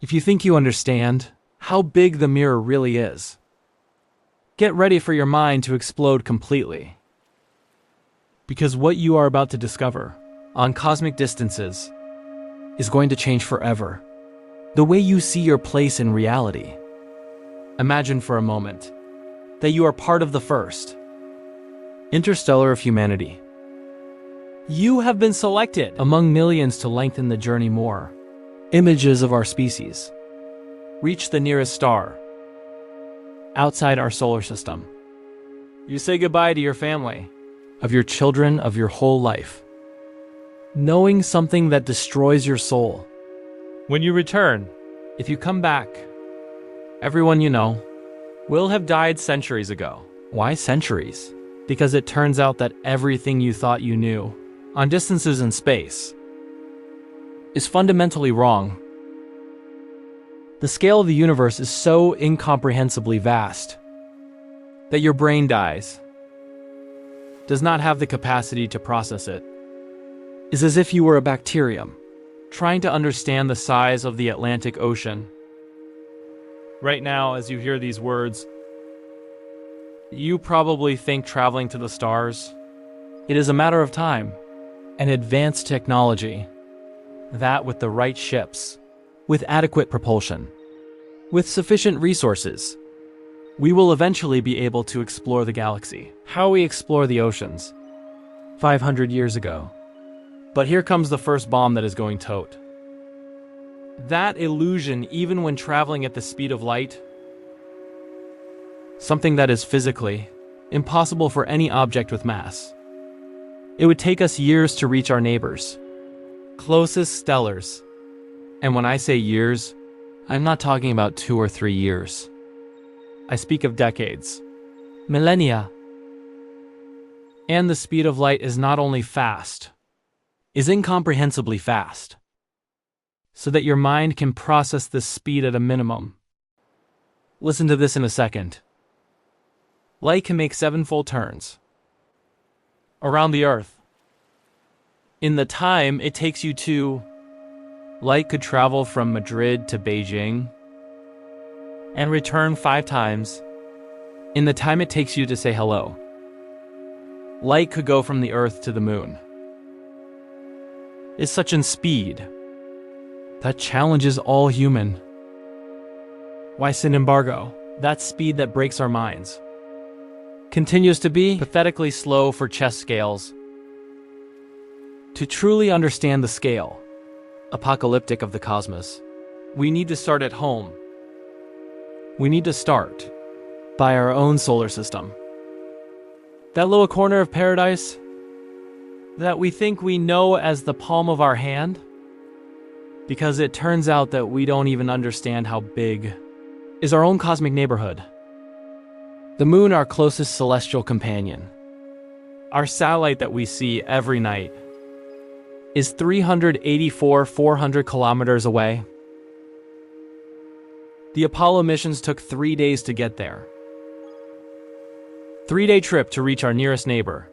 If you think you understand how big the mirror really is, get ready for your mind to explode completely. Because what you are about to discover on Cosmic Distances is going to change forever the way you see your place in reality. Imagine for a moment that you are part of the first interstellar of humanity. You have been selected among millions to lengthen the journey more. Images of our species reach the nearest star outside our solar system. You say goodbye to your family, of your children, of your whole life, knowing something that destroys your soul. When you return, if you come back, everyone you know will have died centuries ago. Why centuries? Because it turns out that everything you thought you knew on distances in space is fundamentally wrong. The scale of the universe is so incomprehensibly vast that your brain does not have the capacity to process it. It's as if you were a bacterium trying to understand the size of the Atlantic Ocean. Right now, as you hear these words, you probably think traveling to the stars, it is a matter of time, an advanced technology, that with the right ships, with adequate propulsion, with sufficient resources, we will eventually be able to explore the galaxy. How we explore the oceans 500 years ago. But here comes the first bomb that is going tote. That illusion, even when traveling at the speed of light, something that is physically impossible for any object with mass. It would take us years to reach our neighbors, closest stellars. And when I say years, I'm not talking about 2 or 3 years. I speak of decades, millennia. And the speed of light is not only fast, is incomprehensibly fast, so that your mind can process this speed at a minimum. Listen to this in a second. Light can make 7 full turns around the Earth. In the time it takes you to, light could travel from Madrid to Beijing and return 5 times in the time it takes you to say hello. Light could go from the Earth to the moon. It's such in speed that challenges all human. Why sin embargo? That speed that breaks our minds continues to be pathetically slow for chess scales. To truly understand the scale, apocalyptic of the cosmos, we need to start at home. We need to start by our own solar system. That little corner of paradise that we think we know as the palm of our hand, because it turns out that we don't even understand how big is our own cosmic neighborhood. The moon, our closest celestial companion, our satellite that we see every night, is 400 kilometers away. The Apollo missions took 3 days to get there. 3-day trip to reach our nearest neighbor.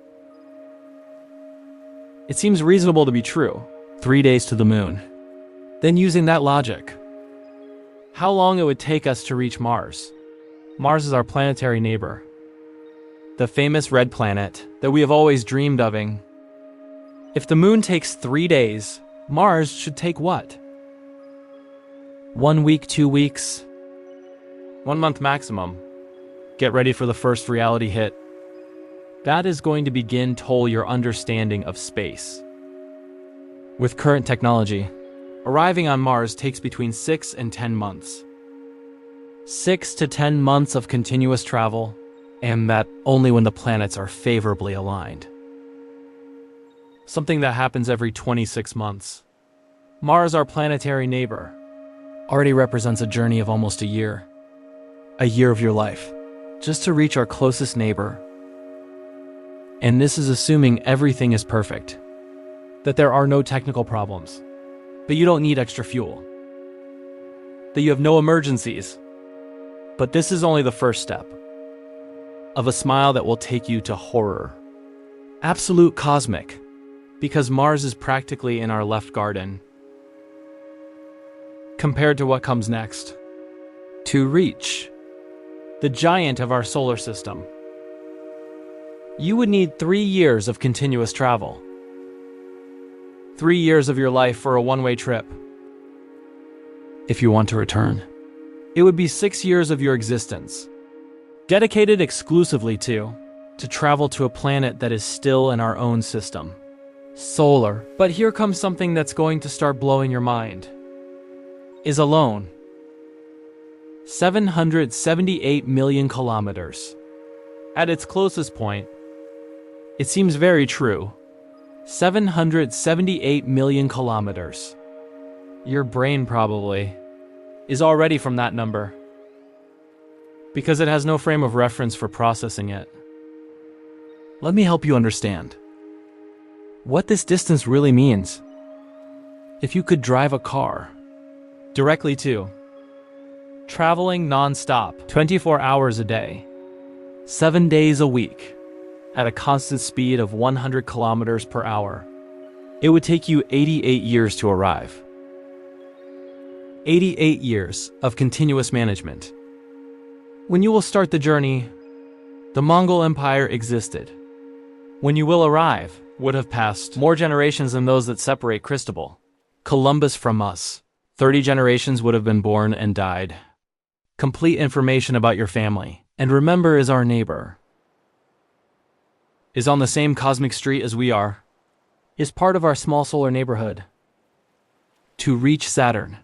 It seems reasonable to be true. 3 days to the moon. Then using that logic, how long it would take us to reach Mars? Mars is our planetary neighbor. The famous red planet that we have always dreamed of. If the moon takes 3 days, Mars should take what? 1 week, 2 weeks? 1 month maximum. Get ready for the first reality hit. That is going to begin toll your understanding of space. With current technology, arriving on Mars takes between 6 and 10 months. 6 to 10 months of continuous travel, and that only when the planets are favorably aligned. Something that happens every 26 months. Mars, our planetary neighbor, already represents a journey of almost a year. A year of your life, just to reach our closest neighbor. And this is assuming everything is perfect, that there are no technical problems, that you don't need extra fuel, that you have no emergencies. But this is only the first step of a smile that will take you to horror. Absolute cosmic, because Mars is practically in our left garden. compared to what comes next. To reach the giant of our solar system, you would need 3 years of continuous travel. 3 years of your life for a one-way trip. If you want to return, it would be 6 years of your existence, dedicated exclusively to travel to a planet that is still in our own system. Solar. But here comes something that's going to start blowing your mind. Is alone 778 million kilometers. At its closest point, it seems very true. 778 million kilometers. Your brain probably is already from that number, because it has no frame of reference for processing it. Let me help you understand what this distance really means. If you could drive a car directly to, traveling non-stop, 24 hours a day, 7 days a week, at a constant speed of 100 kilometers per hour, it would take you 88 years to arrive. 88 years of continuous management. When you will start the journey, the Mongol Empire existed. When you will arrive, would have passed more generations than those that separate Cristobal Columbus from us. 30 generations would have been born and died. Complete information about your family, and remember, is our neighbor, is on the same cosmic street as we are, is part of our small solar neighborhood. To reach Saturn,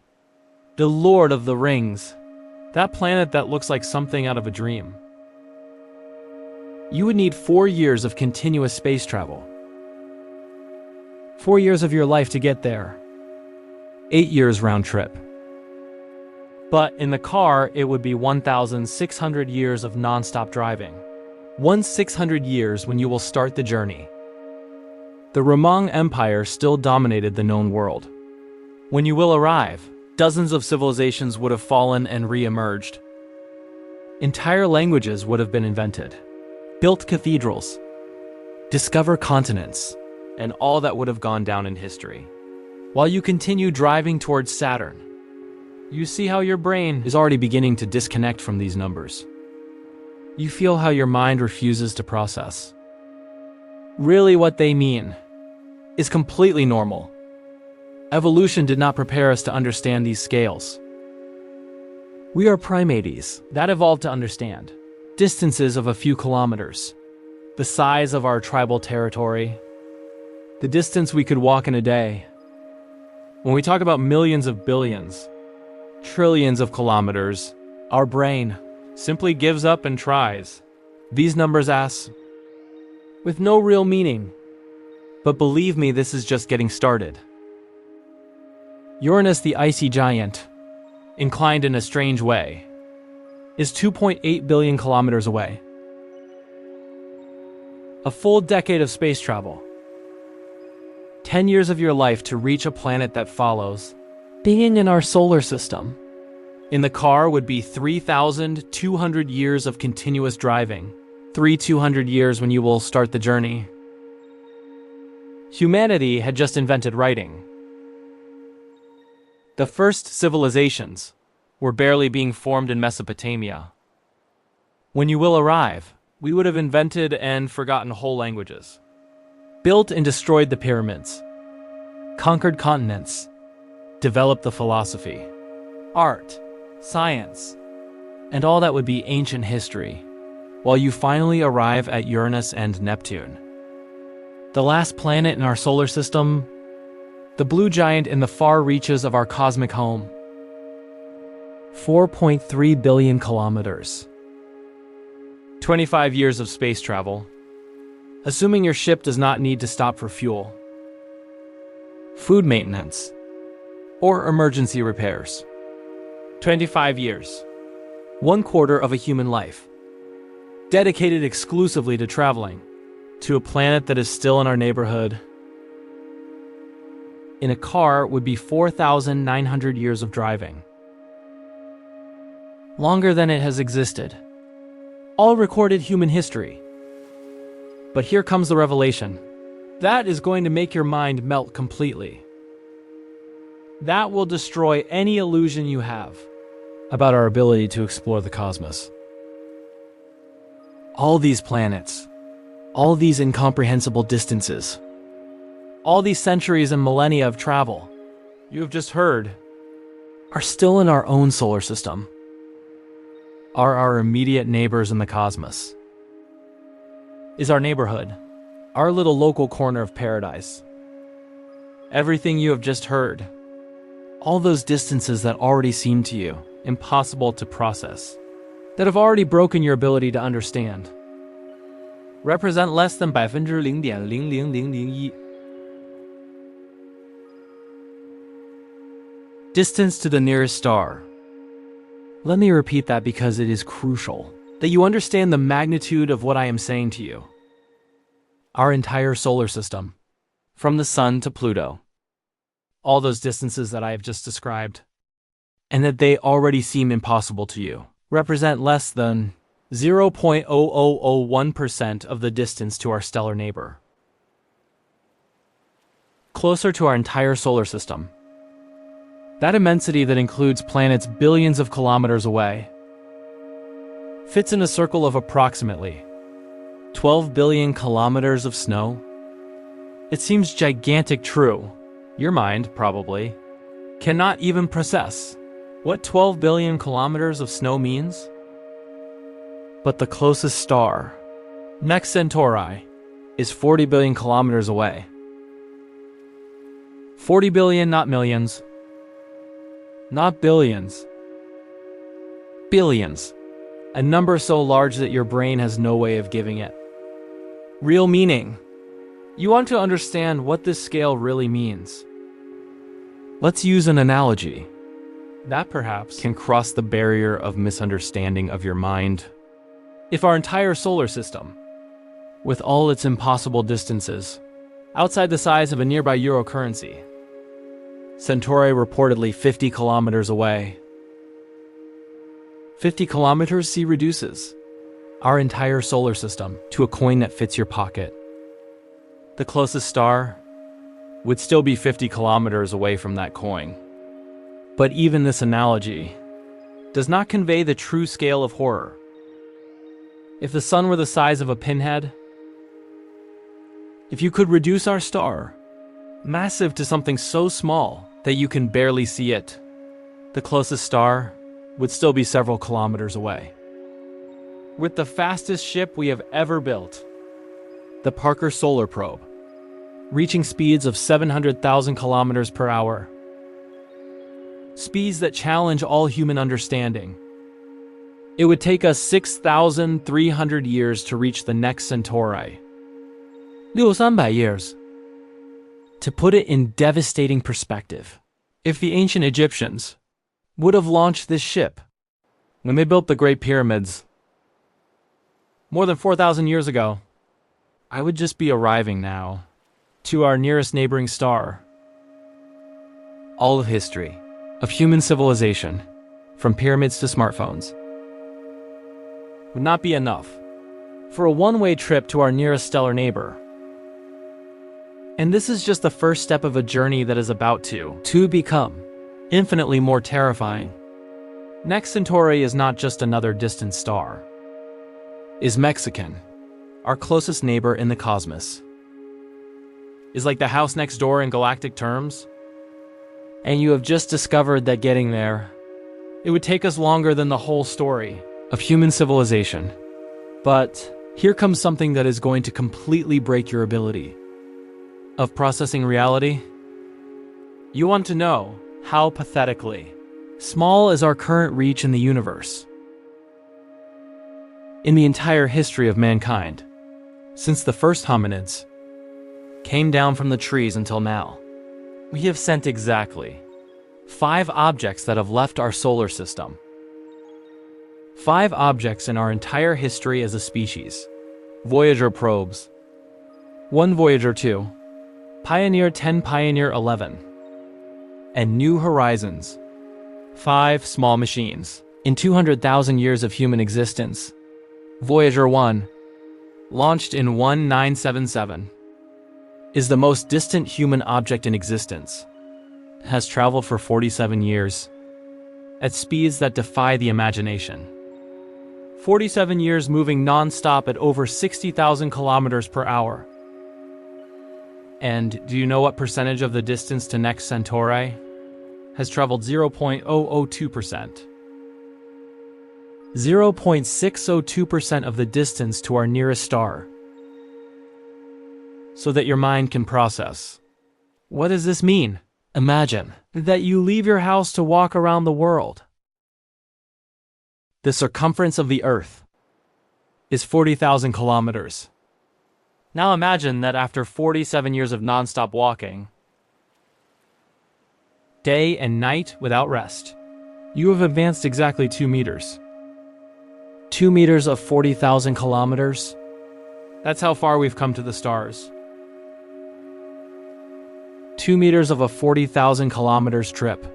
the Lord of the Rings, that planet that looks like something out of a dream, you would need 4 years of continuous space travel. 4 years of your life to get there. 8 years round trip. But in the car, it would be 1,600 years of non-stop driving. 1,600 years when you will start the journey. The Romang Empire still dominated the known world. When you will arrive, dozens of civilizations would have fallen and re-emerged. Entire languages would have been invented. Built cathedrals, discover continents, and all that would have gone down in history. While you continue driving towards Saturn, you see how your brain is already beginning to disconnect from these numbers. You feel how your mind refuses to process. Really, what they mean is completely normal. Evolution did not prepare us to understand these scales. We are primates that evolved to understand distances of a few kilometers, the size of our tribal territory, the distance we could walk in a day. When we talk about millions of billions, trillions of kilometers, our brain simply gives up and tries. These numbers ask, with no real meaning. But believe me, this is just getting started. Uranus, the icy giant, inclined in a strange way, is 2.8 billion kilometers away. A full decade of space travel. 10 years of your life to reach a planet that follows being in our solar system. In the car would be 3,200 years of continuous driving. 200 years when you will start the journey. Humanity had just invented writing. The first civilizations were barely being formed in Mesopotamia. When you will arrive, we would have invented and forgotten whole languages, built and destroyed the pyramids, conquered continents, developed the philosophy, art, science, and all that would be ancient history, while you finally arrive at Uranus and Neptune. The last planet in our solar system, the blue giant in the far reaches of our cosmic home. 4.3 billion kilometers. 25 years of space travel, assuming your ship does not need to stop for fuel, food maintenance, or emergency repairs. 25 years. 1/4 of a human life, dedicated exclusively to traveling to a planet that is still in our neighborhood. In a car would be 4,900 years of driving. Longer than it has existed. All recorded human history. But here comes the revelation. That is going to make your mind melt completely. That will destroy any illusion you have about our ability to explore the cosmos. All these planets, all these incomprehensible distances, all these centuries and millennia of travel you have just heard are still in our own solar system, are our immediate neighbors in the cosmos, is our neighborhood, our little local corner of paradise. Everything you have just heard, all those distances that already seem to you impossible to process, that have already broken your ability to understand, represent less than 0.00001%. Distance to the nearest star. Let me repeat that because it is crucial that you understand the magnitude of what I am saying to you. Our entire solar system, from the Sun to Pluto, all those distances that I have just described, and that they already seem impossible to you, represent less than 0.0001% of the distance to our stellar neighbor. Closer to our entire solar system, that immensity that includes planets billions of kilometers away, fits in a circle of approximately 12 billion kilometers of snow. It seems gigantic, true. Your mind, probably, cannot even process what 12 billion kilometers of snow means. But the closest star, next Centauri, is 40 billion kilometers away. 40 billion, not millions, not billions, billions. A number so large that your brain has no way of giving it real meaning. You want to understand what this scale really means. Let's use an analogy that perhaps can cross the barrier of misunderstanding of your mind. If our entire solar system, with all its impossible distances, outside the size of a nearby euro currency, Centauri reportedly 50 kilometers away. 50 kilometers reduces our entire solar system to a coin that fits your pocket. The closest star would still be 50 kilometers away from that coin. But even this analogy does not convey the true scale of horror. If the sun were the size of a pinhead, if you could reduce our star massive to something so small that you can barely see it, the closest star would still be several kilometers away. With the fastest ship we have ever built, the Parker Solar Probe, reaching speeds of 700,000 kilometers per hour, speeds that challenge all human understanding, it would take us 6,300 years to reach the next Centauri. 6,300 years. To put it in devastating perspective, if the ancient Egyptians would have launched this ship when they built the Great Pyramids more than 4,000 years ago, I would just be arriving now to our nearest neighboring star. All of history, of human civilization, from pyramids to smartphones, would not be enough for a one-way trip to our nearest stellar neighbor. And this is just the first step of a journey that is about to become infinitely more terrifying. Next Centauri is not just another distant star. Is Mexican, our closest neighbor in the cosmos. Is like the house next door in galactic terms. And you have just discovered that getting there, it would take us longer than the whole story of human civilization. But here comes something that is going to completely break your ability of processing reality. You want to know how pathetically small is our current reach in the universe. In the entire history of mankind, since the first hominids came down from the trees until now, we have sent exactly 5 objects that have left our solar system. 5 objects in our entire history as a species. Voyager probes. 1 Voyager 2, Pioneer 10, Pioneer 11, and New Horizons. 5 small machines. In 200,000 years of human existence, Voyager 1, launched in 1977, is the most distant human object in existence. has traveled for 47 years, at speeds that defy the imagination. 47 years moving non-stop at over 60,000 kilometers per hour. And do you know what percentage of the distance to next Centauri has traveled? 0.002%. 0.602% of the distance to our nearest star. So that your mind can process. What does this mean? Imagine that you leave your house to walk around the world. The circumference of the Earth is 40,000 kilometers. Now imagine that after 47 years of non-stop walking, day and night without rest, you have advanced exactly 2 meters. 2 meters of 40,000 kilometers? That's how far we've come to the stars. 2 meters of a 40,000 kilometers trip.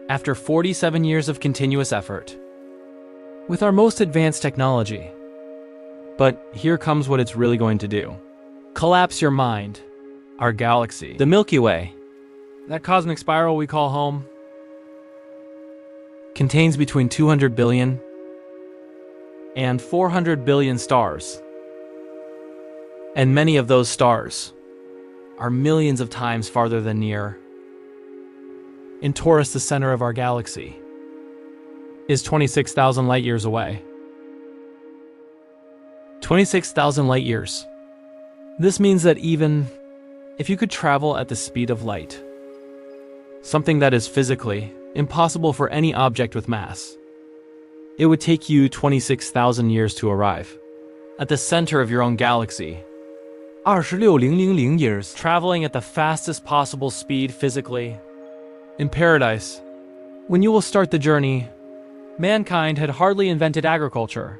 After 47 years of continuous effort. With our most advanced technology. But here comes what it's really going to do. Collapse your mind. Our galaxy, the Milky Way, that cosmic spiral we call home, contains between 200 billion and 400 billion stars. And many of those stars are millions of times farther than near. In Taurus, the center of our galaxy, is 26,000 light years away. 26,000 light years. This means that even if you could travel at the speed of light, something that is physically impossible for any object with mass, it would take you 26,000 years to arrive at the center of your own galaxy. 26,000 years. Traveling at the fastest possible speed physically. In paradise, when you will start the journey, mankind had hardly invented agriculture.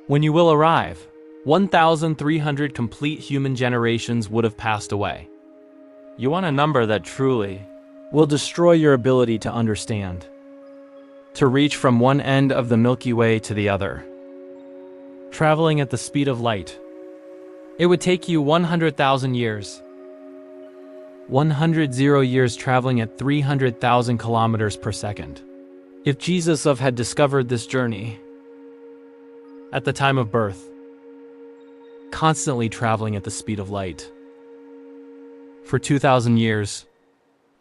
When you will arrive, 1,300 complete human generations would have passed away. You want a number that truly will destroy your ability to understand, to reach from one end of the Milky Way to the other. Traveling at the speed of light, it would take you 100,000 years. 100 years traveling at 300,000 kilometers per second. If Jesus had discovered this journey at the time of birth, constantly traveling at the speed of light for 2,000 years,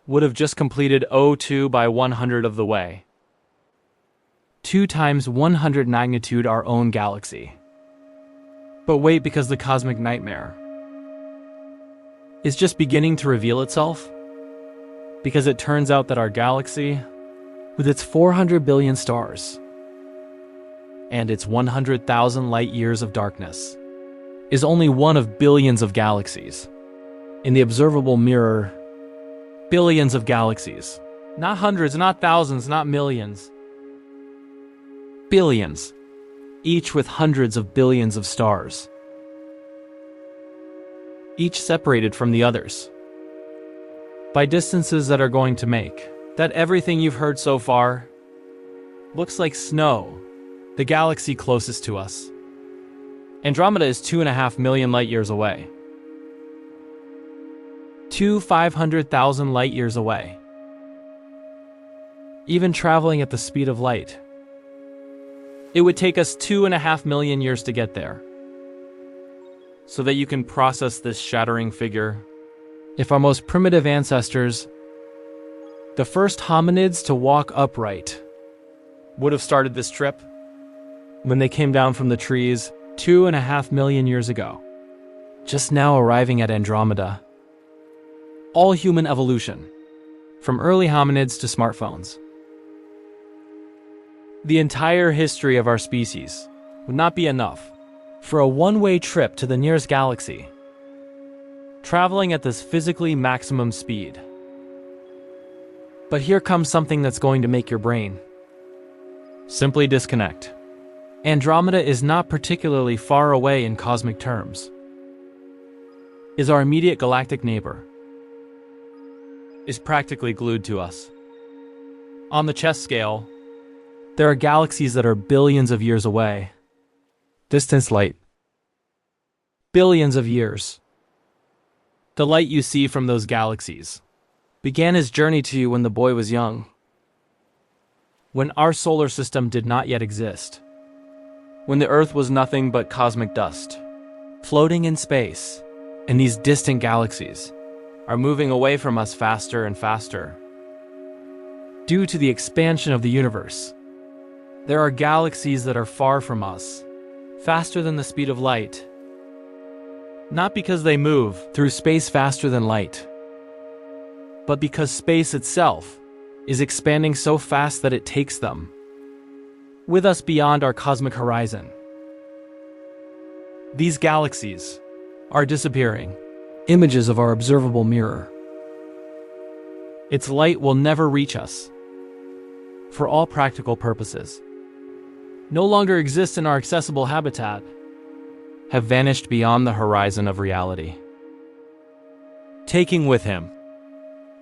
would have just completed 02 by 100 of the way. 2 times 100 magnitude our own galaxy. But wait, because the cosmic nightmare is just beginning to reveal itself. Because it turns out that our galaxy, with its 400 billion stars and its 100,000 light years of darkness, is only one of billions of galaxies. In the observable mirror, billions of galaxies. Not hundreds, not thousands, not millions. Billions. Each with hundreds of billions of stars. Each separated from the others by distances that are going to make that everything you've heard so far looks like snow. The galaxy closest to us, Andromeda, is 2.5 million light years away. 500,000 light years away. Even traveling at the speed of light, it would take us 2.5 million years to get there. So that you can process this shattering figure. If our most primitive ancestors, the first hominids to walk upright, would have started this trip when they came down from the trees 2.5 million years ago, just now arriving at Andromeda. All human evolution, from early hominids to smartphones. The entire history of our species would not be enough for a one-way trip to the nearest galaxy, traveling at this physically maximum speed. But here comes something that's going to make your brain simply disconnect. Andromeda is not particularly far away in cosmic terms. Is our immediate galactic neighbor. Is practically glued to us. On the chess scale, there are galaxies that are billions of years away. Distance light. Billions of years. The light you see from those galaxies began his journey to you when the boy was young, when our solar system did not yet exist, when the Earth was nothing but cosmic dust, floating in space, and these distant galaxies are moving away from us faster and faster. Due to the expansion of the universe, there are galaxies that are far from us, faster than the speed of light. Not because they move through space faster than light, but because space itself is expanding so fast that it takes them with us beyond our cosmic horizon. These galaxies are disappearing, images of our observable mirror. Its light will never reach us. For all practical purposes, no longer exist in our accessible habitat, have vanished beyond the horizon of reality, taking with him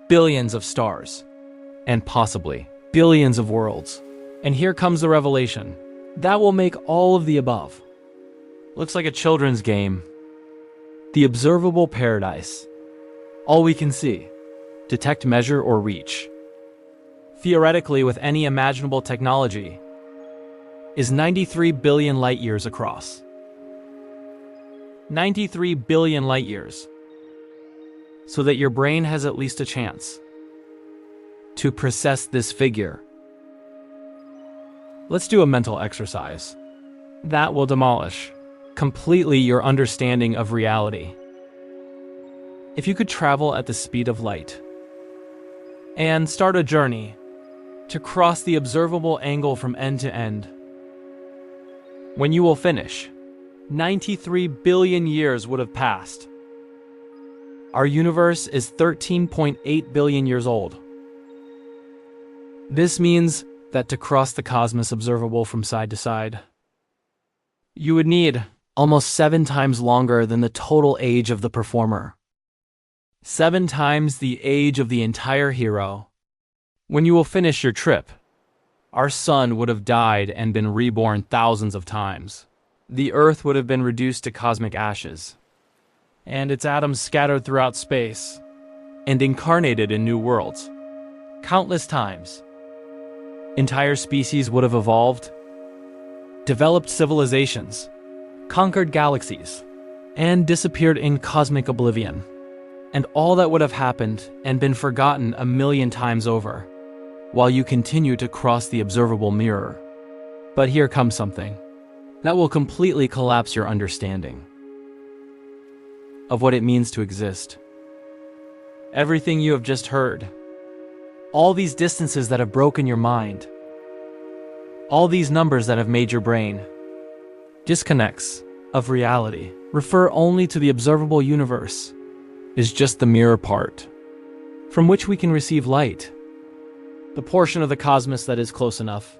billions of stars, and possibly billions of worlds. And here comes the revelation that will make all of the above. Looks like a children's game. The observable paradise. All we can see, detect, measure, or reach, theoretically with any imaginable technology, is 93 billion light years across. 93 billion light years. So that your brain has at least a chance to process this figure. Let's do a mental exercise. That will demolish completely your understanding of reality. If you could travel at the speed of light and start a journey to cross the observable angle from end to end, when you will finish, 93 billion years would have passed. Our universe is 13.8 billion years old. This means that to cross the cosmos observable from side to side, you would need almost 7 times longer than the total age of the performer. 7 times the age of the entire hero. When you will finish your trip, our sun would have died and been reborn thousands of times. The Earth would have been reduced to cosmic ashes, and its atoms scattered throughout space, and incarnated in new worlds. Countless times. Entire species would have evolved, developed civilizations, conquered galaxies, and disappeared in cosmic oblivion. And all that would have happened and been forgotten a million times over, while you continue to cross the observable mirror. But here comes something that will completely collapse your understanding of what it means to exist. Everything you have just heard, all these distances that have broken your mind, all these numbers that have made your brain disconnects of reality, refer only to the observable universe, is just the mirror part from which we can receive light, the portion of the cosmos that is close enough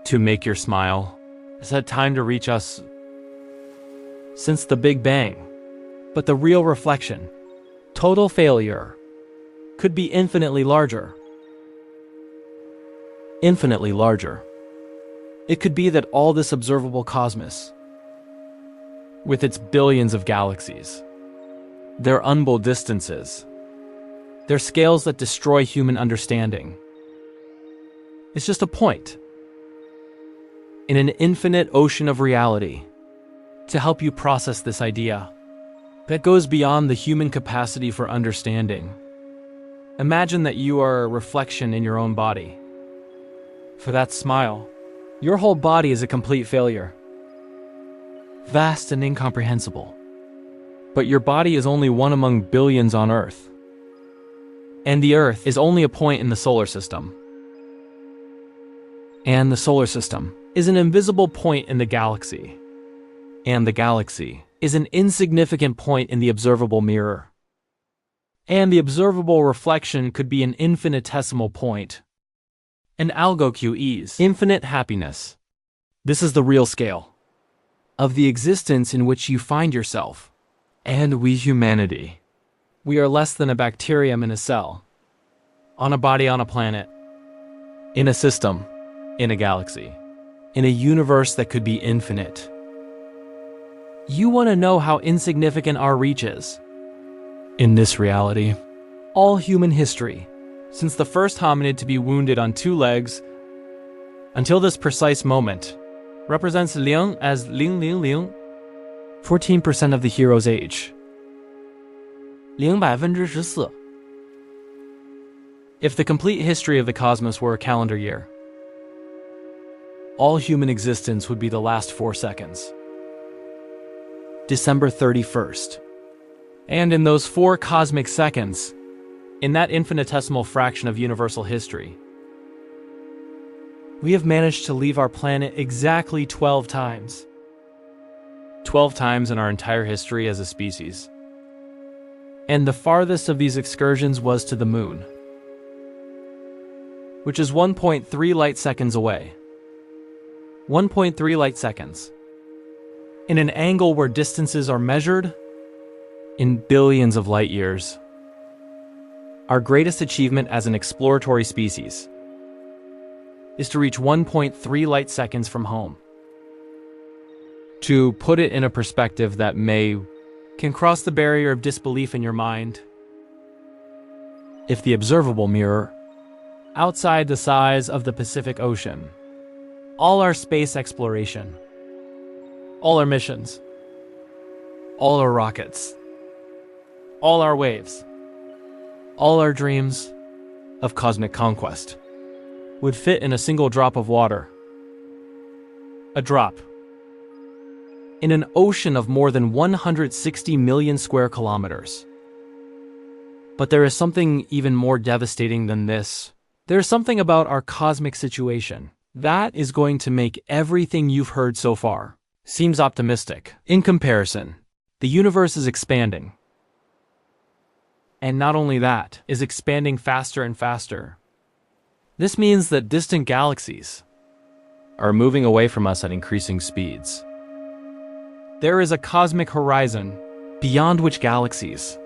to make your smile has had time to reach us since the Big Bang. But the real reflection, total failure, could be infinitely larger. Infinitely larger. It could be that all this observable cosmos, with its billions of galaxies, their unknowable distances, their scales that destroy human understanding, is just a point in an infinite ocean of reality to help you process this idea that goes beyond the human capacity for understanding. Imagine that you are a reflection in your own body. For that smile, your whole body is a complete failure. Vast and incomprehensible. But your body is only one among billions on Earth. And the Earth is only a point in the solar system. And the solar system is an invisible point in the galaxy. And the galaxy is an insignificant point in the observable mirror. And the observable reflection could be an infinitesimal point. An algo QE's infinite happiness. This is the real scale of the existence in which you find yourself. And we humanity, we are less than a bacterium in a cell, on a body on a planet, in a system, in a galaxy, in a universe that could be infinite. You want to know how insignificant our reach is? In this reality, all human history, since the first hominid to be wounded on two legs, until this precise moment, represents Liang as Ling Ling Ling, 14% of the hero's age. 0.14%. If the complete history of the cosmos were a calendar year, all human existence would be the last 4 seconds. December 31st. And in those 4 cosmic seconds, in that infinitesimal fraction of universal history, we have managed to leave our planet exactly 12 times. 12 times in our entire history as a species. And the farthest of these excursions was to the moon, which is 1.3 light seconds away. 1.3 light seconds. In an angle where distances are measured in billions of light years. Our greatest achievement as an exploratory species is to reach 1.3 light seconds from home. To put it in a perspective that can cross the barrier of disbelief in your mind, if the observable mirror, outside the size of the Pacific Ocean, all our space exploration, all our missions, all our rockets, all our waves, all our dreams of cosmic conquest would fit in a single drop of water. A drop in an ocean of more than 160 million square kilometers. But there is something even more devastating than this. There is something about our cosmic situation that is going to make everything you've heard so far seems optimistic. In comparison, the universe is expanding. And not only that, is expanding faster and faster. This means that distant galaxies are moving away from us at increasing speeds. There is a cosmic horizon beyond which galaxies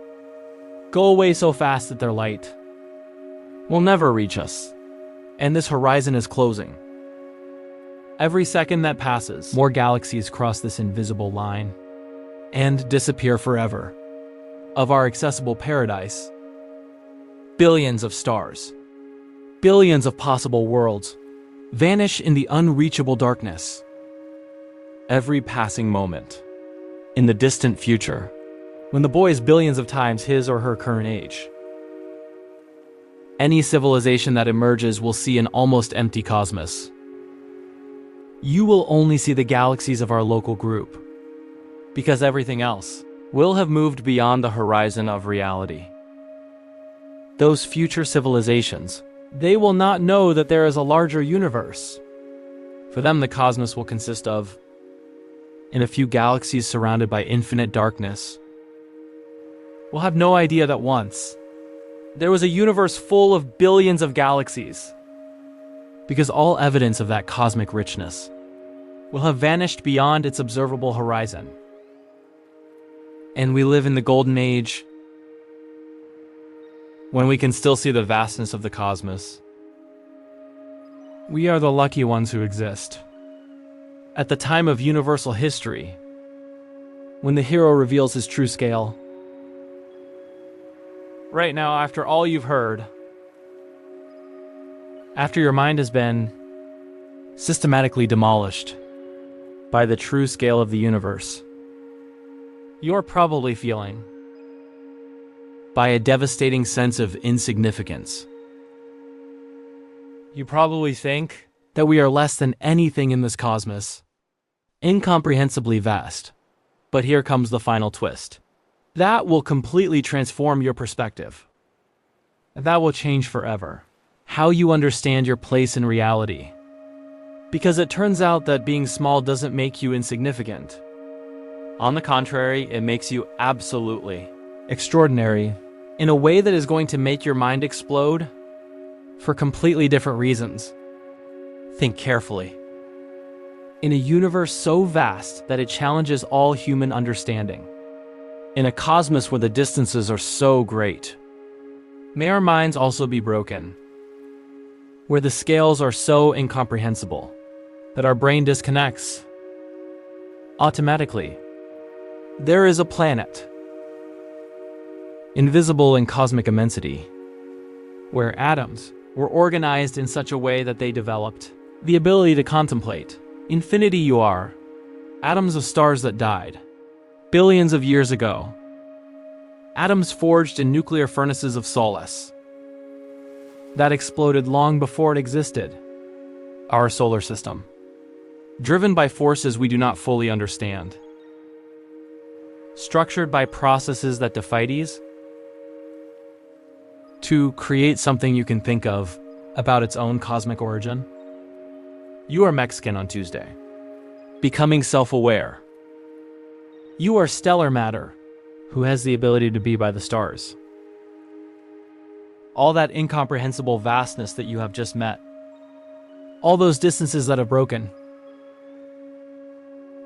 go away so fast that their light will never reach us. And this horizon is closing. Every second that passes, more galaxies cross this invisible line and disappear forever. Of our accessible paradise, billions of stars, billions of possible worlds, vanish in the unreachable darkness. Every passing moment, in the distant future, when the boy is billions of times his or her current age, any civilization that emerges will see an almost empty cosmos. You will only see the galaxies of our local group, because everything else will have moved beyond the horizon of reality. Those future civilizations, they will not know that there is a larger universe. For them, the cosmos will consist of in a few galaxies surrounded by infinite darkness. We'll have no idea that once there was a universe full of billions of galaxies, because all evidence of that cosmic richness will have vanished beyond its observable horizon. And we live in the golden age, when we can still see the vastness of the cosmos. We are the lucky ones who exist. At the time of universal history, when the hero reveals his true scale. Right now, after all you've heard, after your mind has been systematically demolished by the true scale of the universe, you're probably feeling by a devastating sense of insignificance. You probably think that we are less than anything in this cosmos, incomprehensibly vast. But here comes the final twist. That will completely transform your perspective. That will change forever how you understand your place in reality. Because it turns out that being small doesn't make you insignificant. On the contrary, it makes you absolutely extraordinary in a way that is going to make your mind explode for completely different reasons. Think carefully. In a universe so vast that it challenges all human understanding, in a cosmos where the distances are so great, may our minds also be broken, where the scales are so incomprehensible that our brain disconnects automatically. There is a planet invisible in cosmic immensity, where atoms were organized in such a way that they developed the ability to contemplate infinity. You are atoms of stars that died billions of years ago, atoms forged in nuclear furnaces of solace that exploded long before it existed. Our solar system, driven by forces we do not fully understand, structured by processes that defy these, to create something you can think of about its own cosmic origin. You are Mexican on Tuesday, becoming self-aware. You are stellar matter, who has the ability to be by the stars. All that incomprehensible vastness that you have just met, all those distances that have broken,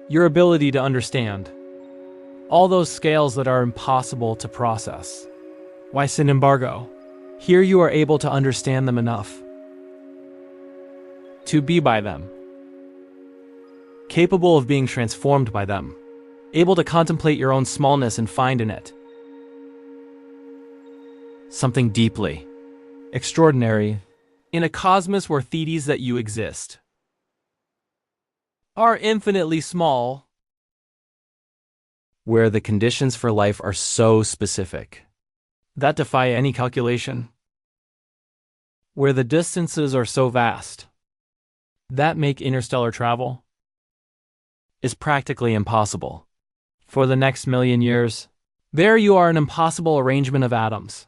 your ability to understand, all those scales that are impossible to process. Why, sin embargo, here you are able to understand them enough to be by them, capable of being transformed by them, able to contemplate your own smallness and find in it something deeply extraordinary in a cosmos where theses that you exist are infinitely small, where the conditions for life are so specific that defy any calculation, where the distances are so vast that make interstellar travel is practically impossible. For the next million years, there you are, an impossible arrangement of atoms,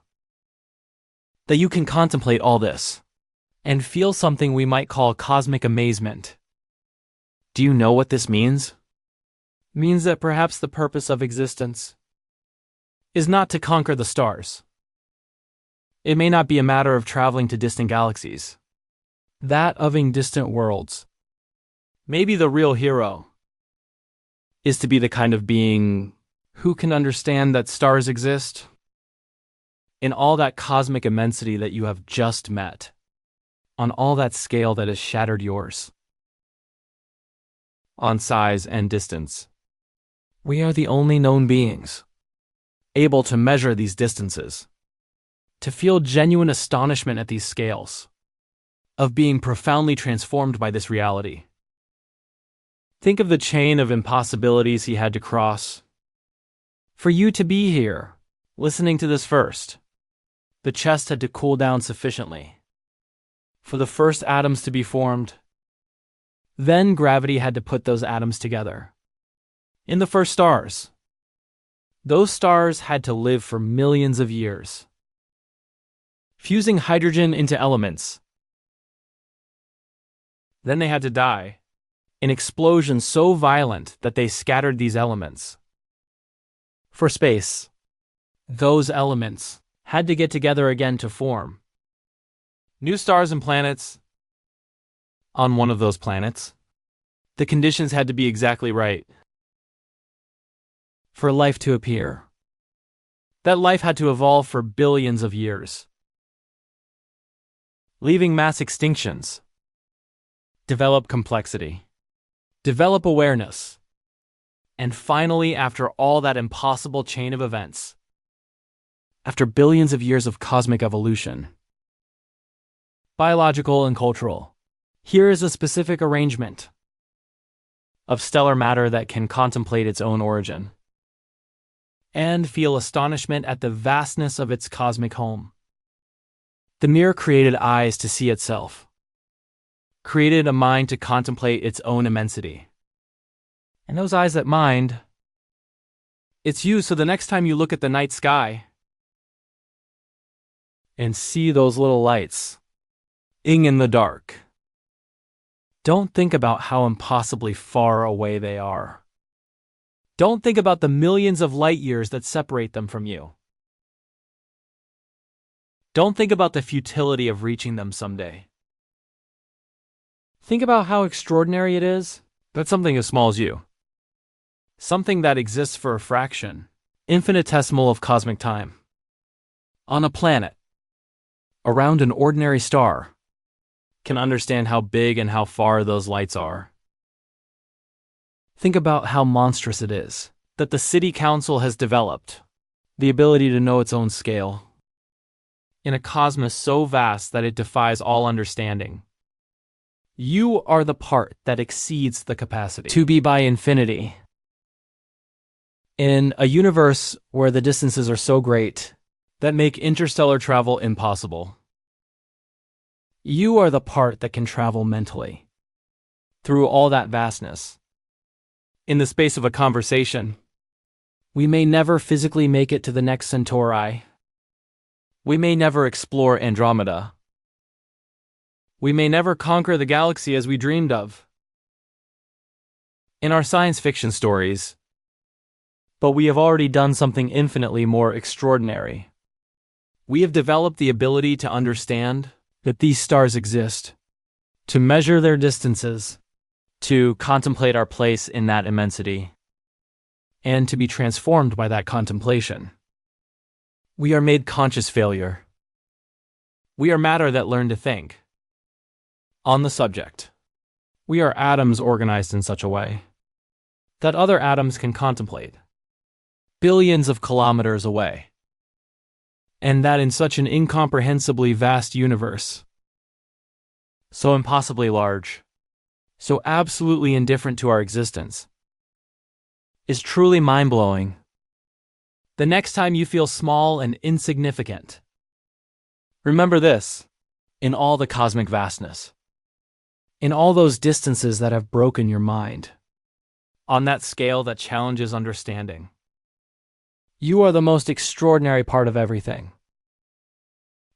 that you can contemplate all this and feel something we might call cosmic amazement. Do you know what this means? It means that perhaps the purpose of existence is not to conquer the stars. It may not be a matter of traveling to distant galaxies, that of distant worlds. Maybe the real hero is to be the kind of being who can understand that stars exist in all that cosmic immensity that you have just met, on all that scale that has shattered yours, on size and distance. We are the only known beings able to measure these distances, to feel genuine astonishment at these scales, of being profoundly transformed by this reality. Think of the chain of impossibilities he had to cross for you to be here, listening to this first. The chest had to cool down sufficiently for the first atoms to be formed. Then gravity had to put those atoms together. In the first stars, those stars had to live for millions of years, fusing hydrogen into elements. Then they had to die, in explosions so violent that they scattered these elements. For space, those elements had to get together again to form new stars and planets. On one of those planets, the conditions had to be exactly right for life to appear. That life had to evolve for billions of years, leaving mass extinctions, develop complexity, develop awareness, and finally, after all that impossible chain of events, after billions of years of cosmic evolution, biological and cultural, here is a specific arrangement of stellar matter that can contemplate its own origin and feel astonishment at the vastness of its cosmic home. The mirror created eyes to see itself, created a mind to contemplate its own immensity. And those eyes that mind, it's you, so the next time you look at the night sky and see those little lights in the dark, don't think about how impossibly far away they are. Don't think about the millions of light years that separate them from you. Don't think about the futility of reaching them someday. Think about how extraordinary it is that something as small as you, something that exists for a fraction, infinitesimal of cosmic time, on a planet, around an ordinary star, can understand how big and how far those lights are. Think about how monstrous it is that the city council has developed the ability to know its own scale. In a cosmos so vast that it defies all understanding, you are the part that exceeds the capacity to be by infinity. In a universe where the distances are so great that make interstellar travel impossible, you are the part that can travel mentally through all that vastness. In the space of a conversation, we may never physically make it to the next Centauri. We may never explore Andromeda. We may never conquer the galaxy as we dreamed of in our science fiction stories, but we have already done something infinitely more extraordinary. We have developed the ability to understand that these stars exist, to measure their distances, to contemplate our place in that immensity, and to be transformed by that contemplation. We are made conscious failure. We are matter that learn to think. On the subject, we are atoms organized in such a way that other atoms can contemplate, billions of kilometers away, and that in such an incomprehensibly vast universe, so impossibly large, so absolutely indifferent to our existence, is truly mind-blowing. The next time you feel small and insignificant, remember this: in all the cosmic vastness, in all those distances that have broken your mind, on that scale that challenges understanding, you are the most extraordinary part of everything.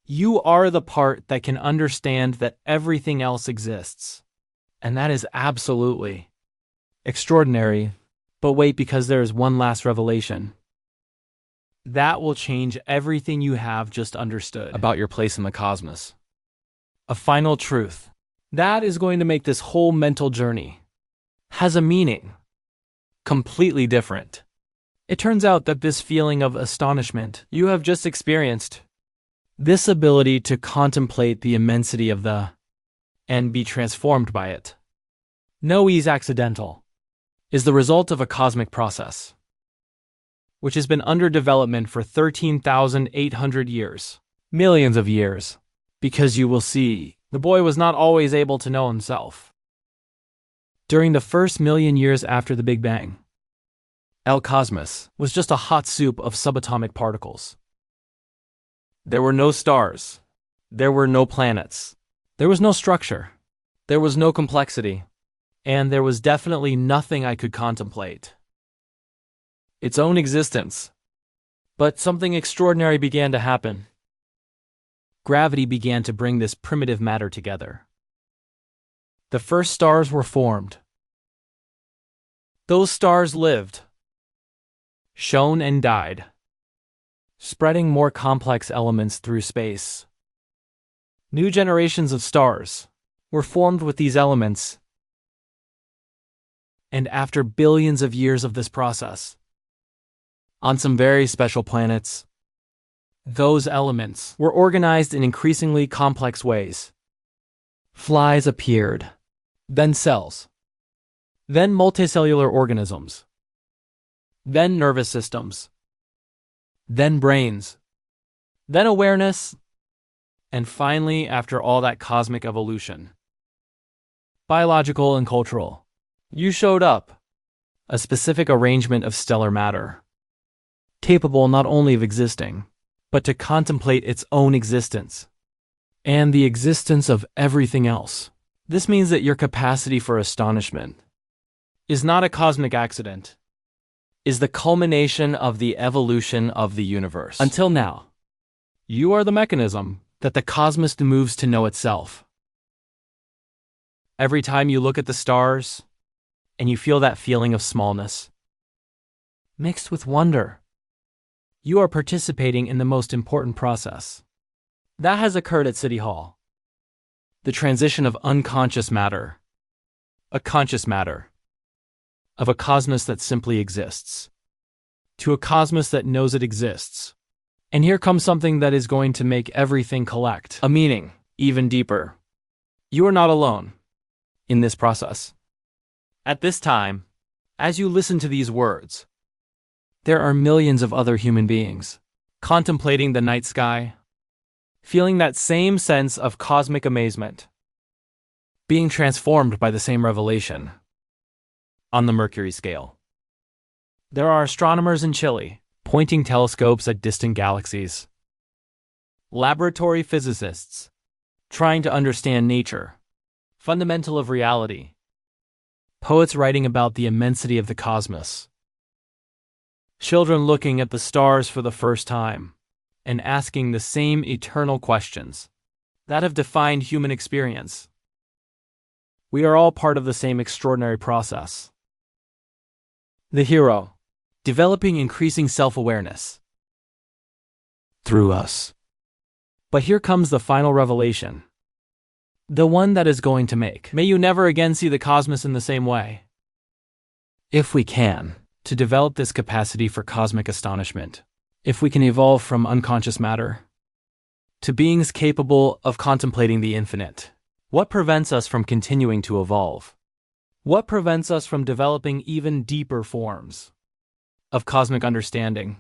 You are the part that can understand that everything else exists, and that is absolutely extraordinary. But wait, because there is one last revelation that will change everything you have just understood about your place in the cosmos. A final truth that is going to make this whole mental journey has a meaning completely different. It turns out that this feeling of astonishment you have just experienced, this ability to contemplate the immensity of the and be transformed by it, no ease accidental, is the result of a cosmic process which has been under development for 13,800 years, millions of years, because you will see, the boy was not always able to know himself. During the first million years after the Big Bang, El Cosmos was just a hot soup of subatomic particles. There were no stars. There were no planets. There was no structure. There was no complexity. And there was definitely nothing I could contemplate. Its own existence. But something extraordinary began to happen. Gravity began to bring this primitive matter together. The first stars were formed. Those stars lived, shone and died, spreading more complex elements through space. New generations of stars were formed with these elements, and after billions of years of this process, on some very special planets, those elements were organized in increasingly complex ways. Flies appeared, then cells, then multicellular organisms, then nervous systems, then brains, then awareness, and finally, after all that cosmic evolution, biological and cultural, you showed up, a specific arrangement of stellar matter, capable not only of existing, but to contemplate its own existence, and the existence of everything else. This means that your capacity for astonishment is not a cosmic accident, is the culmination of the evolution of the universe. Until now, you are the mechanism that the cosmos moves to know itself. Every time you look at the stars, and you feel that feeling of smallness, mixed with wonder, you are participating in the most important process that has occurred at City Hall. The transition of unconscious matter, a conscious matter, of a cosmos that simply exists, to a cosmos that knows it exists. And here comes something that is going to make everything collect a meaning even deeper. You are not alone in this process. At this time, as you listen to these words, there are millions of other human beings contemplating the night sky, feeling that same sense of cosmic amazement, being transformed by the same revelation. On the Mercury scale, there are astronomers in Chile pointing telescopes at distant galaxies, laboratory physicists trying to understand nature, fundamental of reality, poets writing about the immensity of the cosmos, children looking at the stars for the first time and asking the same eternal questions that have defined human experience. We are all part of the same extraordinary process. The hero, developing increasing self-awareness through us. But here comes the final revelation. The one that is going to make may you never again see the cosmos in the same way. If we can, to develop this capacity for cosmic astonishment, if we can evolve from unconscious matter to beings capable of contemplating the infinite, what prevents us from continuing to evolve? What prevents us from developing even deeper forms of cosmic understanding?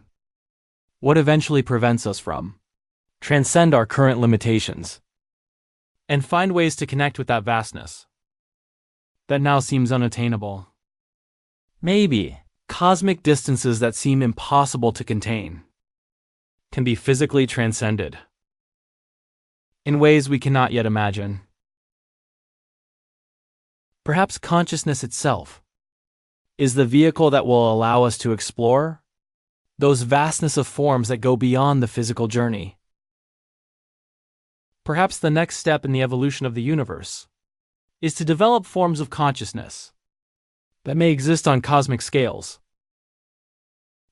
What eventually prevents us from transcend our current limitations and find ways to connect with that vastness that now seems unattainable? Maybe cosmic distances that seem impossible to contain can be physically transcended in ways we cannot yet imagine. Perhaps consciousness itself is the vehicle that will allow us to explore those vastness of forms that go beyond the physical journey. Perhaps the next step in the evolution of the universe is to develop forms of consciousness that may exist on cosmic scales,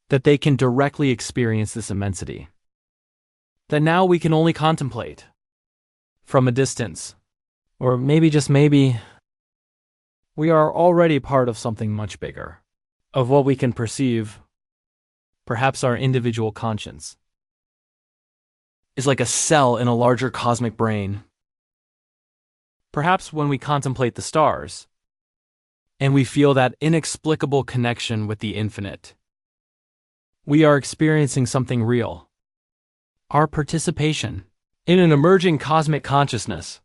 that they can directly experience this immensity, that now we can only contemplate from a distance, or maybe just maybe, we are already part of something much bigger, of what we can perceive. Perhaps our individual conscience is like a cell in a larger cosmic brain. Perhaps when we contemplate the stars, and we feel that inexplicable connection with the infinite, we are experiencing something real. Our participation in an emerging cosmic consciousness.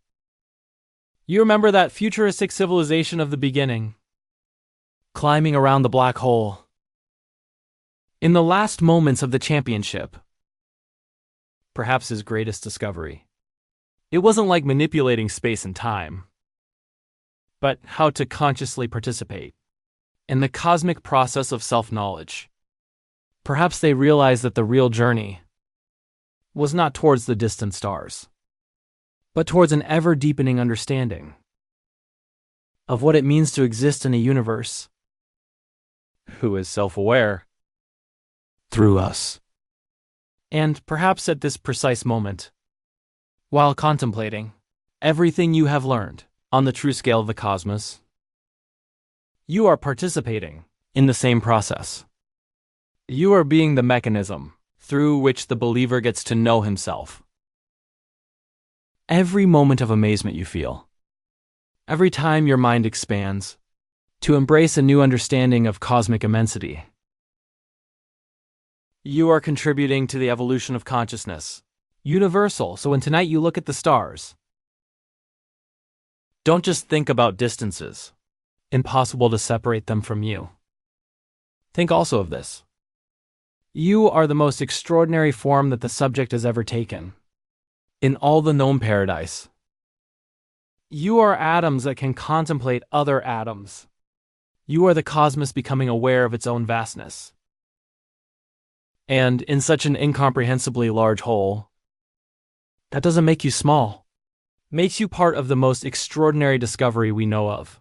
You remember that futuristic civilization of the beginning, climbing around the black hole? In the last moments of the championship, perhaps his greatest discovery, it wasn't like manipulating space and time, but how to consciously participate in the cosmic process of self-knowledge. Perhaps they realized that the real journey was not towards the distant stars, but towards an ever-deepening understanding of what it means to exist in a universe who is self-aware through us. And perhaps at this precise moment, while contemplating everything you have learned on the true scale of the cosmos, you are participating in the same process. You are being the mechanism through which the believer gets to know himself. Every moment of amazement you feel, every time your mind expands to embrace a new understanding of cosmic immensity, you are contributing to the evolution of consciousness, universal. So when tonight you look at the stars, don't just think about distances, impossible to separate them from you. Think also of this. You are the most extraordinary form that the subject has ever taken in all the known paradise. You are atoms that can contemplate other atoms. You are the cosmos becoming aware of its own vastness. And in such an incomprehensibly large whole, that doesn't make you small. Makes you part of the most extraordinary discovery we know of.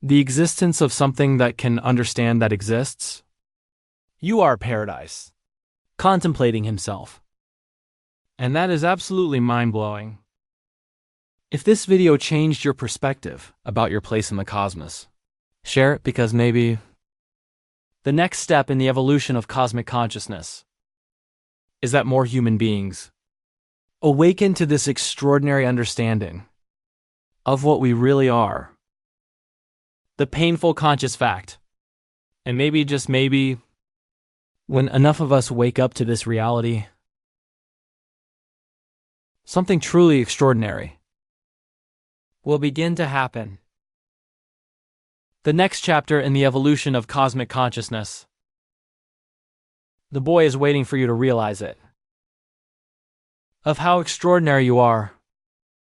The existence of something that can understand that exists. You are paradise, contemplating himself. And that is absolutely mind-blowing. If this video changed your perspective about your place in the cosmos, share it, because maybe the next step in the evolution of cosmic consciousness is that more human beings awaken to this extraordinary understanding of what we really are. The painful conscious fact, and maybe just maybe, When enough of us wake up to this reality, something truly extraordinary will begin to happen. The next chapter in the evolution of cosmic consciousness. The boy is waiting for you to realize it. Of how extraordinary you are,